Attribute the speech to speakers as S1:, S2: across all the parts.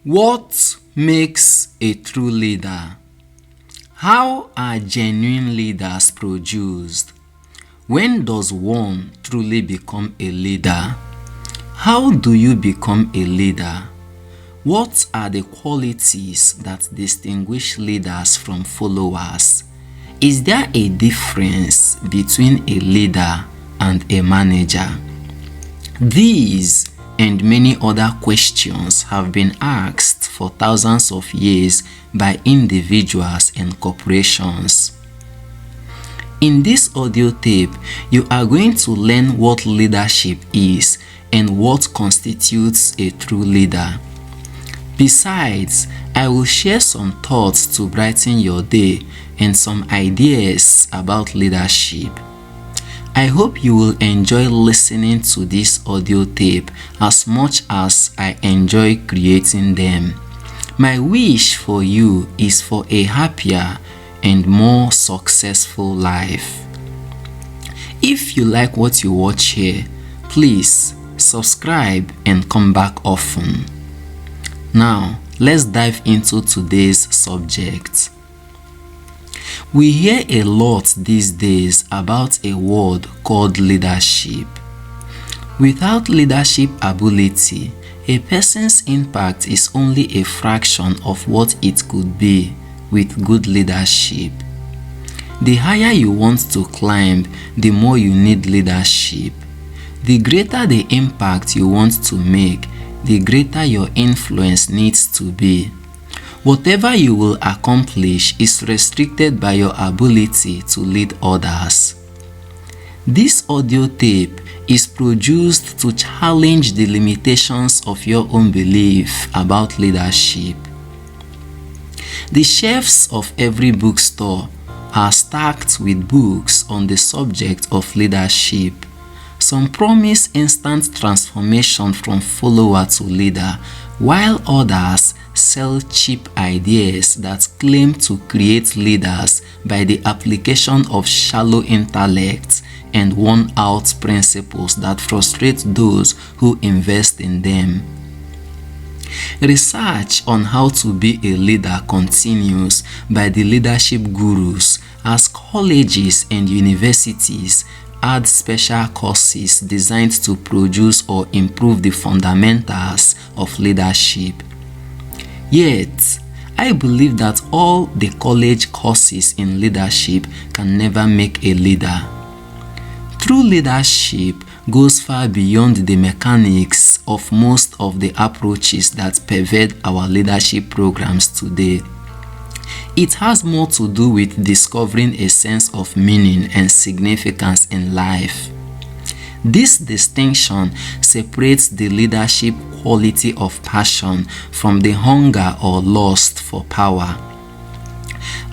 S1: What makes a true leader? How are genuine leaders produced? When does one truly become a leader? How do you become a leader? What are the qualities that distinguish leaders from followers? Is there a difference between a leader and a manager? These and many other questions have been asked for thousands of years by individuals and corporations. In this audio tape, you are going to learn what leadership is and what constitutes a true leader. Besides, I will share some thoughts to brighten your day and some ideas about leadership. I hope you will enjoy listening to this audio tape as much as I enjoy creating them. My wish for you is for a happier and more successful life. If you like what you watch here, please subscribe and come back often. Now, let's dive into today's subject. We hear a lot these days about a word called leadership. Without leadership ability, a person's impact is only a fraction of what it could be with good leadership. The higher you want to climb, the more you need leadership. The greater the impact you want to make, the greater your influence needs to be. Whatever you will accomplish is restricted by your ability to lead others. This audio tape is produced to challenge the limitations of your own belief about leadership. The shelves of every bookstore are stacked with books on the subject of leadership. Some promise instant transformation from follower to leader, while others sell cheap ideas that claim to create leaders by the application of shallow intellect and worn-out principles that frustrate those who invest in them. Research on how to be a leader continues by the leadership gurus as colleges and universities add special courses designed to produce or improve the fundamentals of leadership. Yet, I believe that all the college courses in leadership can never make a leader. True leadership goes far beyond the mechanics of most of the approaches that pervade our leadership programs today. It has more to do with discovering a sense of meaning and significance in life. This distinction separates the leadership quality of passion from the hunger or lust for power.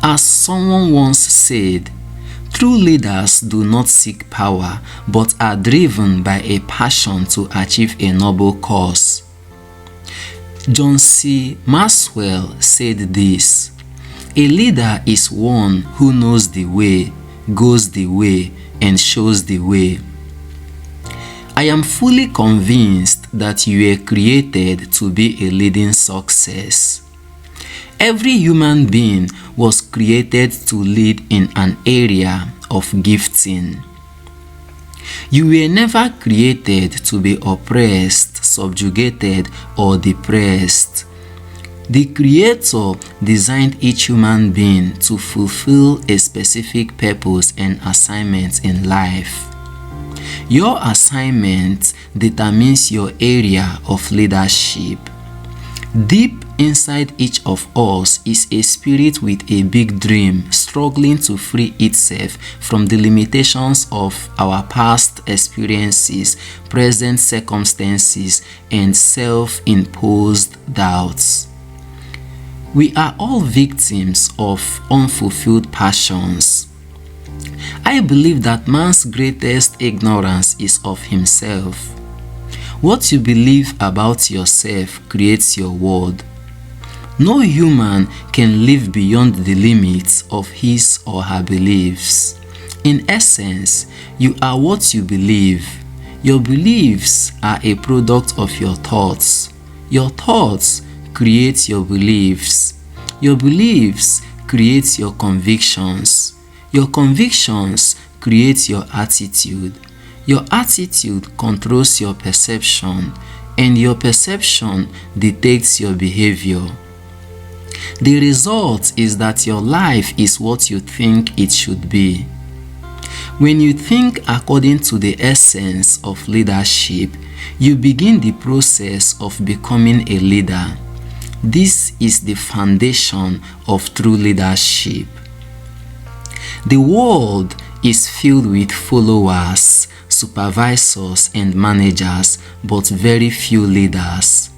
S1: As someone once said, true leaders do not seek power but are driven by a passion to achieve a noble cause. John C. Maxwell said this: "A leader is one who knows the way, goes the way, and shows the way." I am fully convinced that you were created to be a leading success. Every human being was created to lead in an area of gifting. You were never created to be oppressed, subjugated, or depressed. The Creator designed each human being to fulfill a specific purpose and assignment in life. Your assignment determines your area of leadership. Deep inside each of us is a spirit with a big dream struggling to free itself from the limitations of our past experiences, present circumstances, and self-imposed doubts. We are all victims of unfulfilled passions. I believe that man's greatest ignorance is of himself. What you believe about yourself creates your world. No human can live beyond the limits of his or her beliefs. In essence, you are what you believe. Your beliefs are a product of your thoughts. Your thoughts create your beliefs. Your beliefs create your convictions. Your convictions create your attitude. Your attitude controls your perception, and your perception dictates your behavior. The result is that your life is what you think it should be. When you think according to the essence of leadership, you begin the process of becoming a leader. This is the foundation of true leadership. The world is filled with followers, supervisors, and managers, but very few leaders.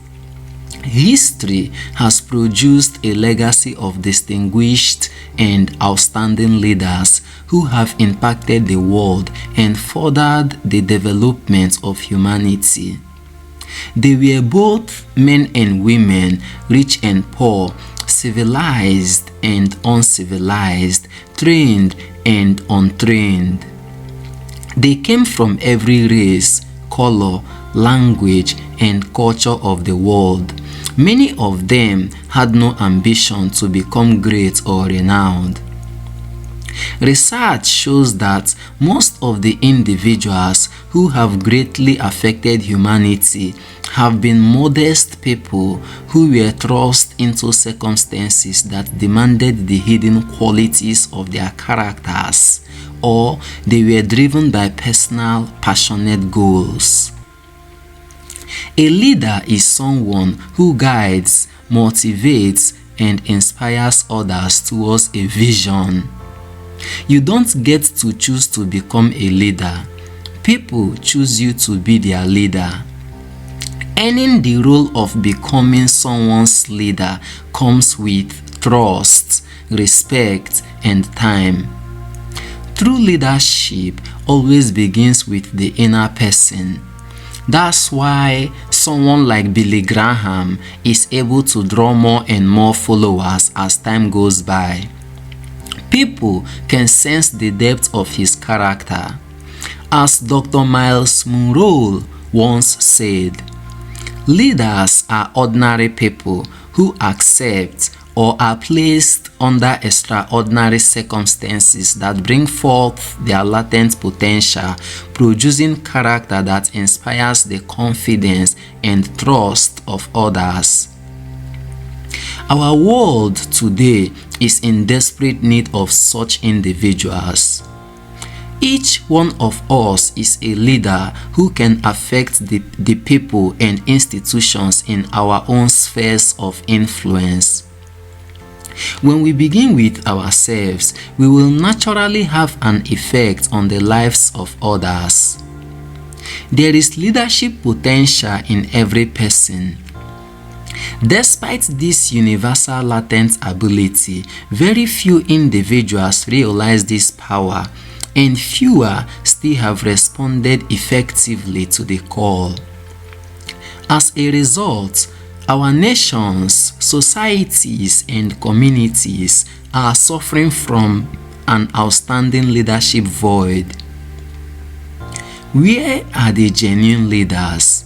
S1: History has produced a legacy of distinguished and outstanding leaders who have impacted the world and furthered the development of humanity. They were both men and women, rich and poor, civilized and uncivilized, trained and untrained. They came from every race, color, language, and culture of the world. Many of them had no ambition to become great or renowned. Research shows that most of the individuals who have greatly affected humanity have been modest people who were thrust into circumstances that demanded the hidden qualities of their characters, or they were driven by personal, passionate goals. A leader is someone who guides, motivates, and inspires others towards a vision. You don't get to choose to become a leader. People choose you to be their leader. Earning the role of becoming someone's leader comes with trust, respect, and time. True leadership always begins with the inner person. That's why someone like Billy Graham is able to draw more and more followers as time goes by. People can sense the depth of his character. As Dr. Miles Monroe once said, leaders are ordinary people who accept or are placed under extraordinary circumstances that bring forth their latent potential, producing character that inspires the confidence and trust of others. Our world today is in desperate need of such individuals. Each one of us is a leader who can affect the people and institutions in our own spheres of influence. When we begin with ourselves, we will naturally have an effect on the lives of others. There is leadership potential in every person. Despite this universal latent ability, very few individuals realize this power, and fewer still have responded effectively to the call. As a result, our nations, societies, and communities are suffering from an outstanding leadership void. Where are the genuine leaders?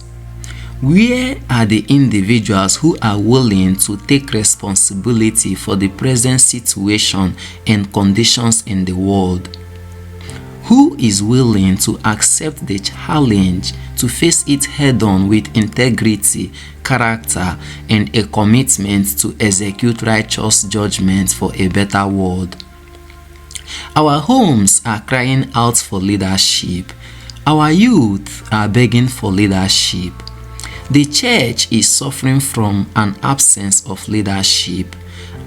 S1: Where are the individuals who are willing to take responsibility for the present situation and conditions in the world? Who is willing to accept the challenge to face it head-on with integrity, character, and a commitment to execute righteous judgment for a better world? Our homes are crying out for leadership. Our youth are begging for leadership. The church is suffering from an absence of leadership.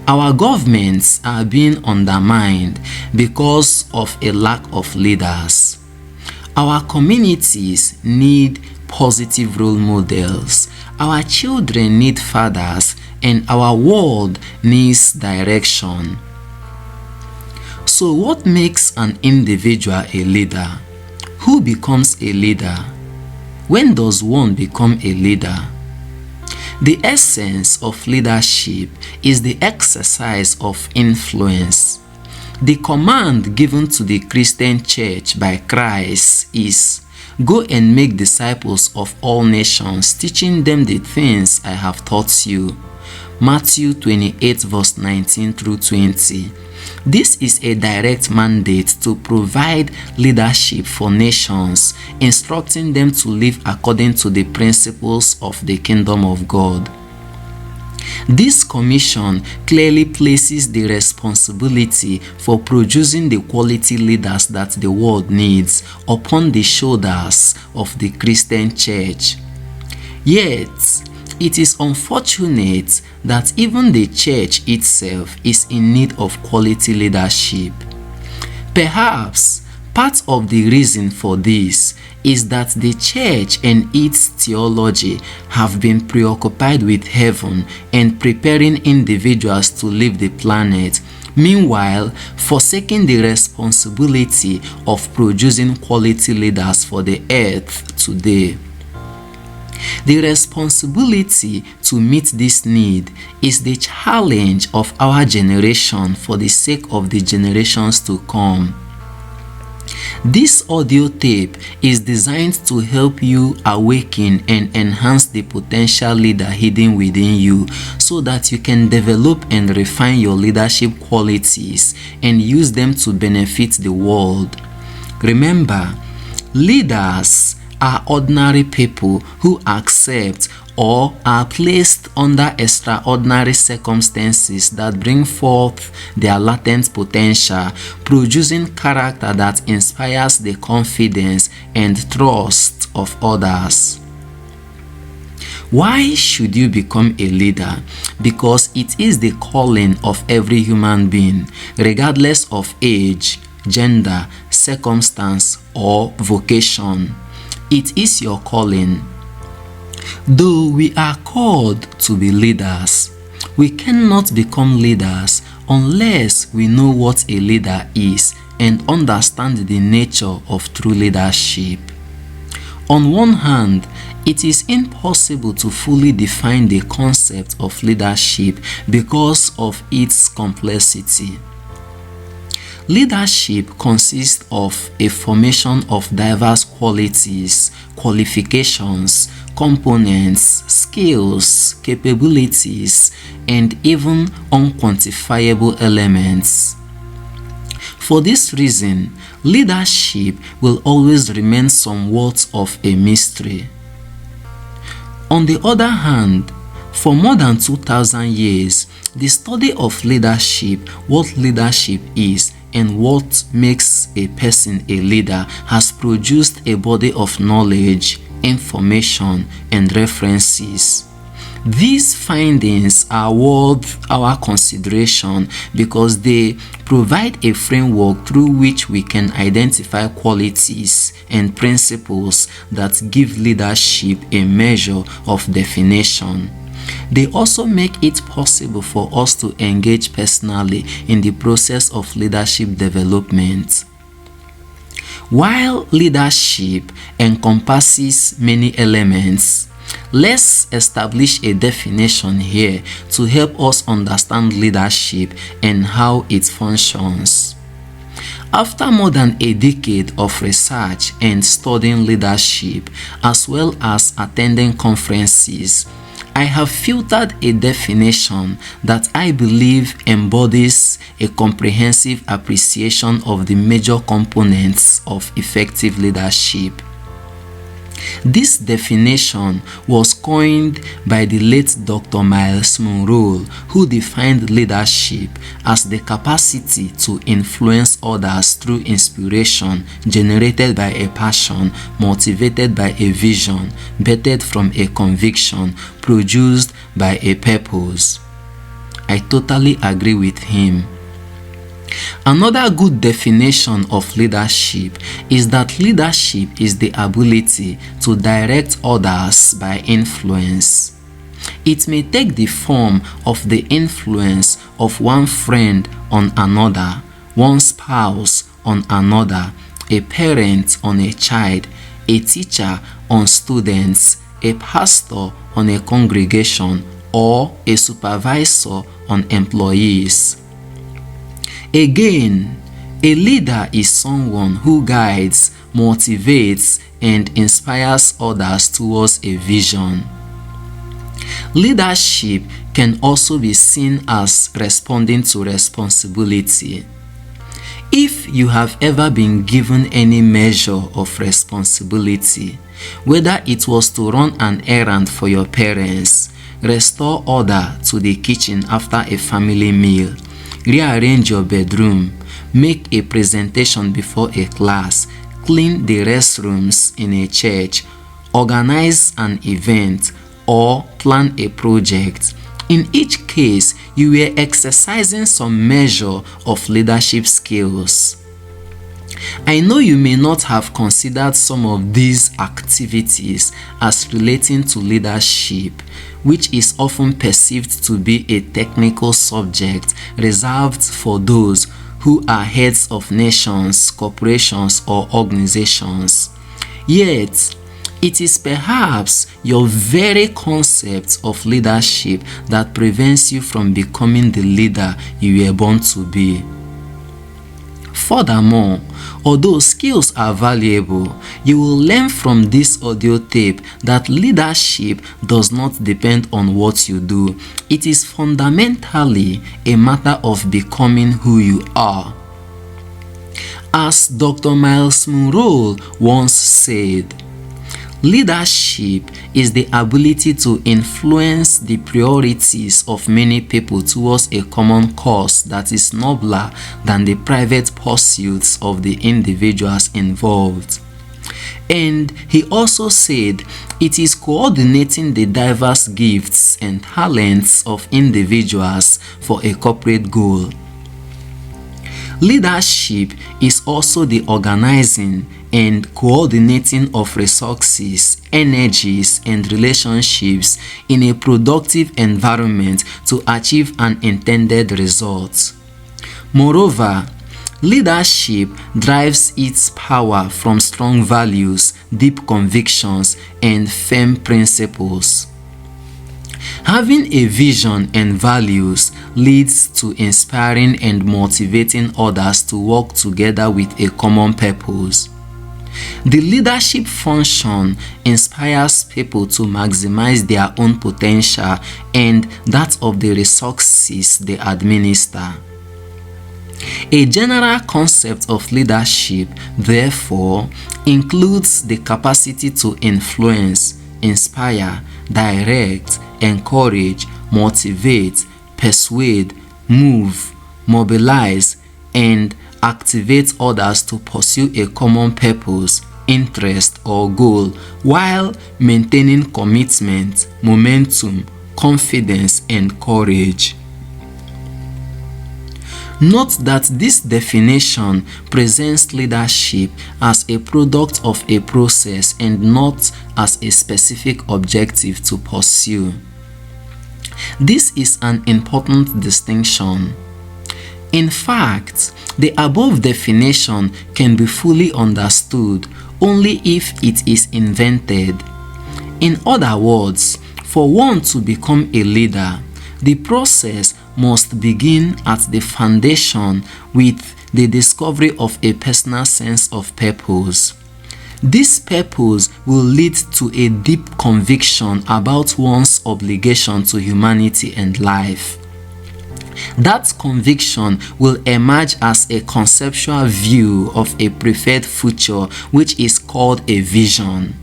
S1: Our governments are being undermined because of a lack of leaders. Our communities need positive role models. Our children need fathers, and our world needs direction. So what makes an individual a leader? Who becomes a leader? When does one become a leader? The essence of leadership is the exercise of influence. The command given to the Christian church by Christ is, "Go and make disciples of all nations, teaching them the things I have taught you." Matthew 28 verse 19 through 20. This is a direct mandate to provide leadership for nations, instructing them to live according to the principles of the kingdom of God. This commission clearly places the responsibility for producing the quality leaders that the world needs upon the shoulders of the Christian church. Yet, it is unfortunate that even the church itself is in need of quality leadership. Perhaps part of the reason for this is that the church and its theology have been preoccupied with heaven and preparing individuals to leave the planet, meanwhile forsaking the responsibility of producing quality leaders for the earth today. The responsibility to meet this need is the challenge of our generation for the sake of the generations to come. This audio tape is designed to help you awaken and enhance the potential leader hidden within you so that you can develop and refine your leadership qualities and use them to benefit the world. Remember, leaders are ordinary people who accept or are placed under extraordinary circumstances that bring forth their latent potential, producing character that inspires the confidence and trust of others. Why should you become a leader? Because it is the calling of every human being, regardless of age, gender, circumstance, or vocation. It is your calling. Though we are called to be leaders, we cannot become leaders unless we know what a leader is and understand the nature of true leadership. On one hand, it is impossible to fully define the concept of leadership because of its complexity. Leadership consists of a formation of diverse qualities, qualifications, components, skills, capabilities, and even unquantifiable elements. For this reason, leadership will always remain somewhat of a mystery. On the other hand, for more than 2,000 years, the study of leadership, what leadership is, and what makes a person a leader has produced a body of knowledge, information, and references. These findings are worth our consideration because they provide a framework through which we can identify qualities and principles that give leadership a measure of definition. They also make it possible for us to engage personally in the process of leadership development. While leadership encompasses many elements, let's establish a definition here to help us understand leadership and how it functions. After more than a decade of research and studying leadership, as well as attending conferences, I have filtered a definition that I believe embodies a comprehensive appreciation of the major components of effective leadership. This definition was coined by the late Dr. Miles Monroe, who defined leadership as the capacity to influence others through inspiration generated by a passion, motivated by a vision, birthed from a conviction, produced by a purpose. I totally agree with him. Another good definition of leadership is that leadership is the ability to direct others by influence. It may take the form of the influence of one friend on another, one spouse on another, a parent on a child, a teacher on students, a pastor on a congregation, or a supervisor on employees. Again, a leader is someone who guides, motivates, and inspires others towards a vision. Leadership can also be seen as responding to responsibility. If you have ever been given any measure of responsibility, whether it was to run an errand for your parents, restore order to the kitchen after a family meal, rearrange your bedroom, make a presentation before a class, clean the restrooms in a church, organize an event, or plan a project, in each case, you were exercising some measure of leadership skills. I know you may not have considered some of these activities as relating to leadership, which is often perceived to be a technical subject reserved for those who are heads of nations, corporations, or organizations. Yet, it is perhaps your very concept of leadership that prevents you from becoming the leader you were born to be. Furthermore, although skills are valuable, you will learn from this audio tape that leadership does not depend on what you do. It is fundamentally a matter of becoming who you are. As Dr. Miles Monroe once said, leadership is the ability to influence the priorities of many people towards a common cause that is nobler than the private pursuits of the individuals involved. And he also said it is coordinating the diverse gifts and talents of individuals for a corporate goal. Leadership is also the organizing and coordinating of resources, energies, and relationships in a productive environment to achieve an intended result. Moreover, leadership drives its power from strong values, deep convictions, and firm principles. Having a vision and values leads to inspiring and motivating others to work together with a common purpose. The leadership function inspires people to maximize their own potential and that of the resources they administer. A general concept of leadership, therefore, includes the capacity to influence, inspire, direct, encourage, motivate, persuade, move, mobilize, and activate others to pursue a common purpose, interest, or goal while maintaining commitment, momentum, confidence, and courage. Note that this definition presents leadership as a product of a process and not as a specific objective to pursue. This is an important distinction. In fact, the above definition can be fully understood only if it is invented. In other words, for one to become a leader, the process must begin at the foundation with the discovery of a personal sense of purpose. This purpose will lead to a deep conviction about one's obligation to humanity and life. That conviction will emerge as a conceptual view of a preferred future, which is called a vision.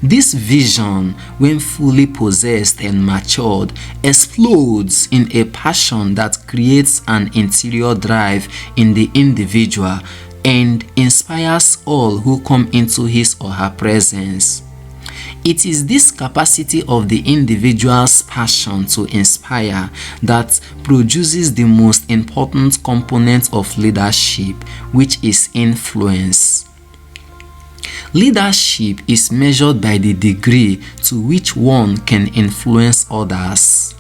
S1: This vision, when fully possessed and matured, explodes in a passion that creates an interior drive in the individual and inspires all who come into his or her presence. It is this capacity of the individual's passion to inspire that produces the most important component of leadership, which is influence. Leadership is measured by the degree to which one can influence others.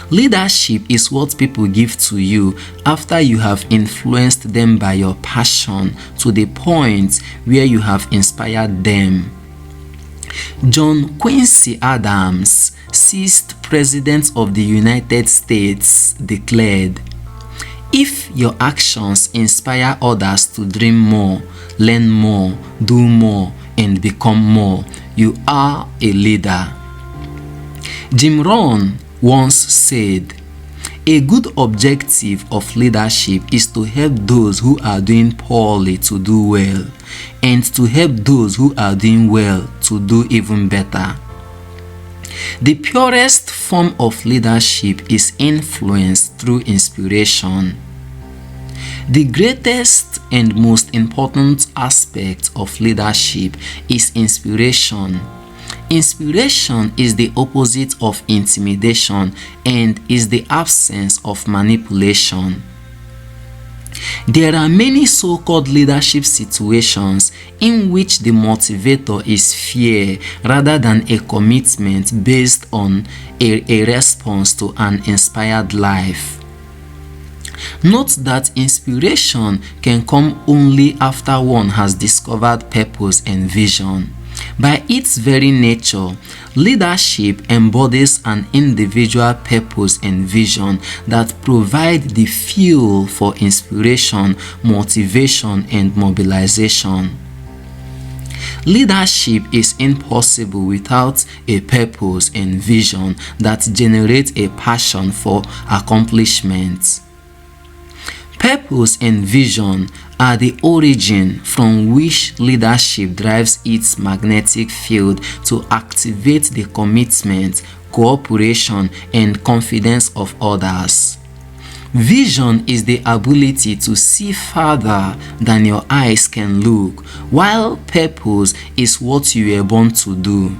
S1: Leadership is what people give to you after you have influenced them by your passion to the point where you have inspired them. John Quincy Adams, 6th President of the United States, declared, "If your actions inspire others to dream more, learn more, do more, and become more, you are a leader." Jim Rohn once said, "A good objective of leadership is to help those who are doing poorly to do well, and to help those who are doing well to do even better." The purest form of leadership is influence through inspiration. The greatest and most important aspect of leadership is inspiration. Inspiration is the opposite of intimidation and is the absence of manipulation. There are many so-called leadership situations in which the motivator is fear rather than a commitment based on a response to an inspired life. Note that inspiration can come only after one has discovered purpose and vision. By its very nature, leadership embodies an individual purpose and vision that provide the fuel for inspiration, motivation, and mobilization. Leadership is impossible without a purpose and vision that generate a passion for accomplishment. Purpose and vision are the origin from which leadership drives its magnetic field to activate the commitment, cooperation, and confidence of others. Vision is the ability to see farther than your eyes can look, while purpose is what you were born to do.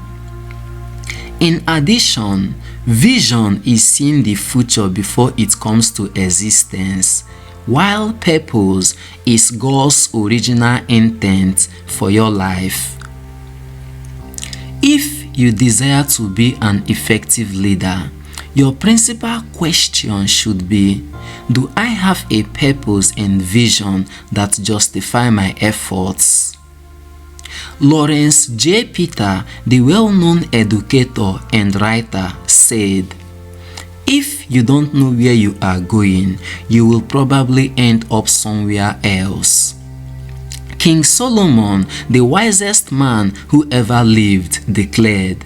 S1: In addition, vision is seeing the future before it comes to existence, while purpose is God's original intent for your life. If you desire to be an effective leader, your principal question should be, do I have a purpose and vision that justify my efforts? Lawrence J. Peter, the well-known educator and writer, said, "If you don't know where you are going, you will probably end up somewhere else." King Solomon, the wisest man who ever lived, declared,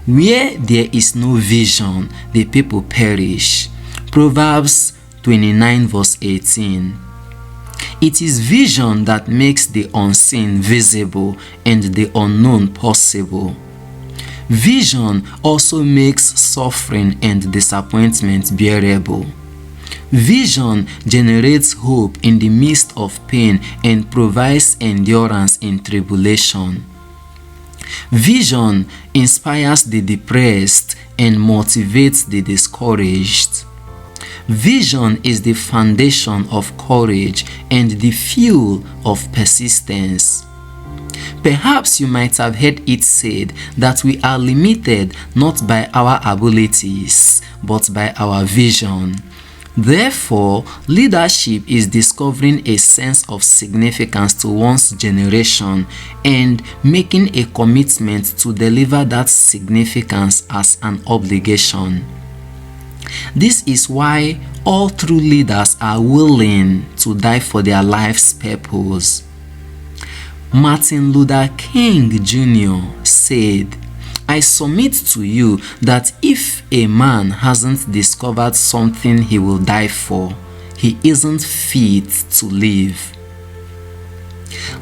S1: "Where there is no vision, the people perish." Proverbs 29 verse 18. It is vision that makes the unseen visible and the unknown possible. Vision also makes suffering and disappointment bearable. Vision generates hope in the midst of pain and provides endurance in tribulation. Vision inspires the depressed and motivates the discouraged. Vision is the foundation of courage and the fuel of persistence. Perhaps you might have heard it said that we are limited not by our abilities, but by our vision. Therefore, leadership is discovering a sense of significance to one's generation and making a commitment to deliver that significance as an obligation. This is why all true leaders are willing to die for their life's purpose. Martin Luther King Jr. said, "I submit to you that if a man hasn't discovered something he will die for, he isn't fit to live."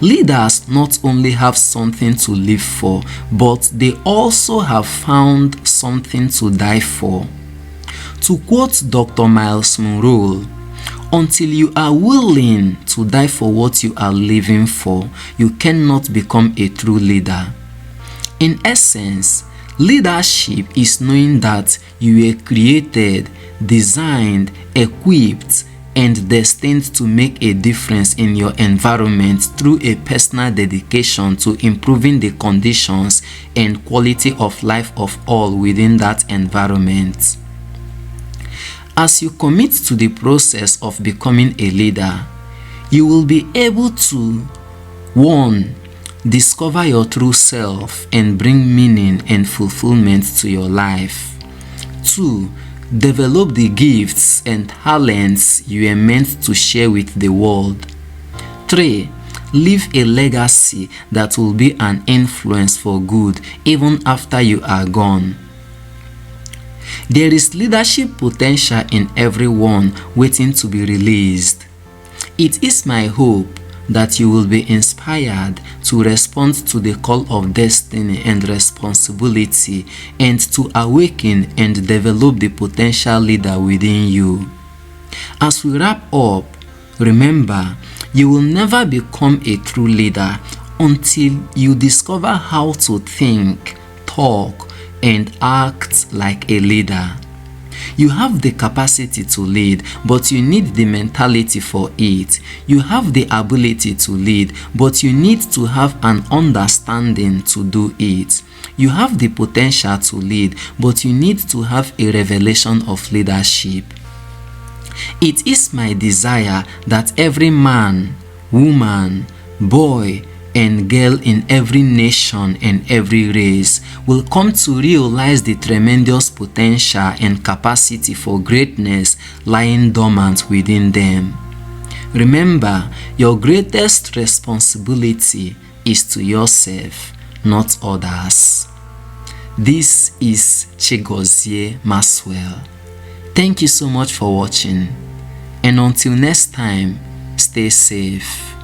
S1: Leaders not only have something to live for, but they also have found something to die for. To quote Dr. Miles Monroe, "Until you are willing to die for what you are living for, you cannot become a true leader." In essence, leadership is knowing that you were created, designed, equipped, and destined to make a difference in your environment through a personal dedication to improving the conditions and quality of life of all within that environment. As you commit to the process of becoming a leader, you will be able to 1. Discover your true self and bring meaning and fulfillment to your life. 2. Develop the gifts and talents you are meant to share with the world. 3. Leave a legacy that will be an influence for good even after you are gone. There is leadership potential in everyone waiting to be released. It is my hope that you will be inspired to respond to the call of destiny and responsibility, and to awaken and develop the potential leader within you. As we wrap up, remember, you will never become a true leader until you discover how to think, talk, and act like a leader. You have the capacity to lead, but you need the mentality for it. You have the ability to lead, but you need to have an understanding to do it. You have the potential to lead, but you need to have a revelation of leadership. It is my desire that every man, woman, boy, and girl in every nation and every race will come to realize the tremendous potential and capacity for greatness lying dormant within them. Remember, your greatest responsibility is to yourself, not others. This is Chigozie Maxwell. Thank you so much for watching, and until next time, stay safe.